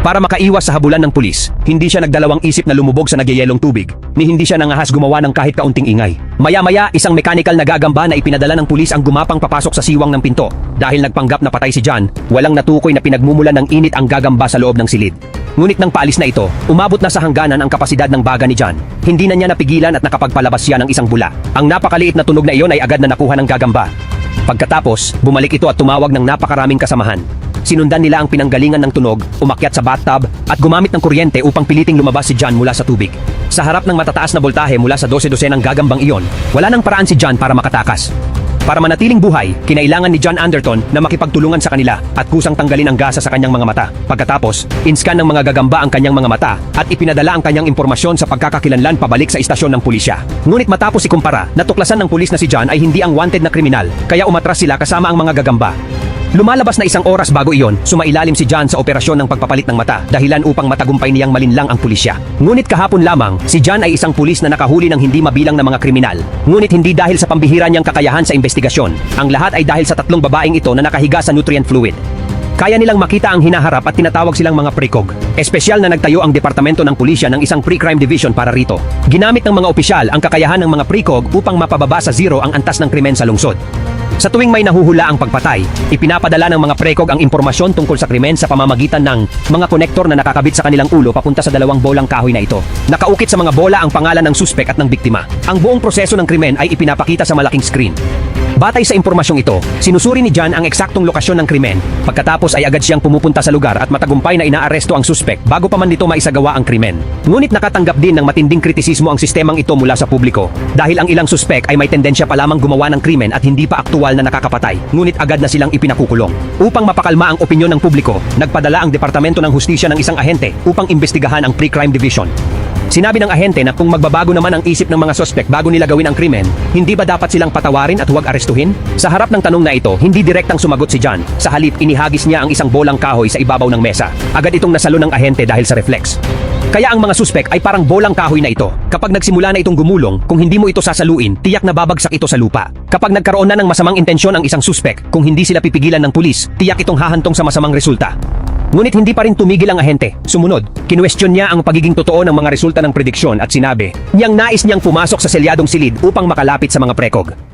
Para makaiwas sa habulan ng pulis, hindi siya nagdalawang isip na lumubog sa nagyayelong tubig, ni hindi siya nangahas gumawa ng kahit kaunting ingay. Maya-maya, isang mechanical na gagamba na ipinadala ng pulis ang gumapang papasok sa siwang ng pinto. Dahil nagpanggap na patay si John, walang natukoy na pinagmumulan ng init ang gagamba sa loob ng silid. Ngunit nang paalis na ito, umabot na sa hangganan ang kapasidad ng baga ni John. Hindi na niya napigilan at nakapagpalabas siya ng isang bula. Ang napakaliit na tunog na iyon ay agad na nakuha ng gagamba. Pagkatapos, bumalik ito at tumawag ng napakaraming kasamahan. Sinundan nila ang pinanggalingan ng tunog, umakyat sa bathtub, at gumamit ng kuryente upang piliting lumabas si John mula sa tubig. Sa harap ng matataas na boltahe mula sa 12 ng gagambang iyon, wala nang paraan si John para makatakas. Para manatiling buhay, kinailangan ni John Anderton na makipagtulungan sa kanila at kusang tanggalin ang gasa sa kanyang mga mata. Pagkatapos, inscan ng mga gagamba ang kanyang mga mata at ipinadala ang kanyang impormasyon sa pagkakakilanlan pabalik sa istasyon ng pulisya. Ngunit matapos ikumpara, natuklasan ng pulis na si John ay hindi ang wanted na kriminal, kaya umatras sila kasama ang mga gagamba. Lumalabas na isang oras bago iyon, sumailalim si John sa operasyon ng pagpapalit ng mata, dahilan upang matagumpay niyang malinlang ang pulisya. Ngunit kahapon lamang, si John ay isang pulis na nakahuli ng hindi mabilang na mga kriminal. Ngunit hindi dahil sa pambihira niyang kakayahan sa investigasyon. Ang lahat ay dahil sa tatlong babaeng ito na nakahiga sa nutrient fluid. Kaya nilang makita ang hinaharap at tinatawag silang mga precog. Espesyal na nagtayo ang departamento ng pulisya ng isang pre-crime division para rito. Ginamit ng mga opisyal ang kakayahan ng mga precog upang mapababa sa zero ang antas ng krimen sa lungsod. Sa tuwing may nahuhula ang pagpatay, ipinapadala ng mga prekog ang impormasyon tungkol sa krimen sa pamamagitan ng mga konektor na nakakabit sa kanilang ulo papunta sa dalawang bolang kahoy na ito. Nakaukit sa mga bola ang pangalan ng suspek at ng biktima. Ang buong proseso ng krimen ay ipinapakita sa malaking screen. Batay sa impormasyong ito, sinusuri ni John ang eksaktong lokasyon ng krimen. Pagkatapos ay agad siyang pumupunta sa lugar at matagumpay na inaaresto ang suspek bago pa man nito maisagawa ang krimen. Ngunit nakatanggap din ng matinding kritisismo ang sistemang ito mula sa publiko dahil ang ilang suspek ay may tendensya pa lamang gumawa ng krimen at hindi pa aktual na nakakapatay, ngunit agad na silang ipinakukulong. Upang mapakalma ang opinyon ng publiko, nagpadala ang Departamento ng Hustisya ng isang ahente upang imbestigahan ang pre-crime division. Sinabi ng ahente na kung magbabago naman ang isip ng mga sospek bago nila gawin ang krimen, hindi ba dapat silang patawarin at huwag arestuhin? Sa harap ng tanong na ito, hindi direktang sumagot si John. Sa halip, inihagis niya ang isang bolang kahoy sa ibabaw ng mesa. Agad itong nasalo ng ahente dahil sa reflex. Kaya ang mga suspek ay parang bolang kahoy na ito. Kapag nagsimula na itong gumulong, kung hindi mo ito sasaluin, tiyak na babagsak ito sa lupa. Kapag nagkaroon na ng masamang intensyon ang isang suspek, kung hindi sila pipigilan ng pulis, tiyak itong hahantong sa masamang resulta. Ngunit hindi pa rin tumigil ang ahente. Sumunod, kinuwestiyon niya ang pagiging totoo ng mga resulta ng prediksyon at sinabi niyang nais niyang pumasok sa selyadong silid upang makalapit sa mga prekog.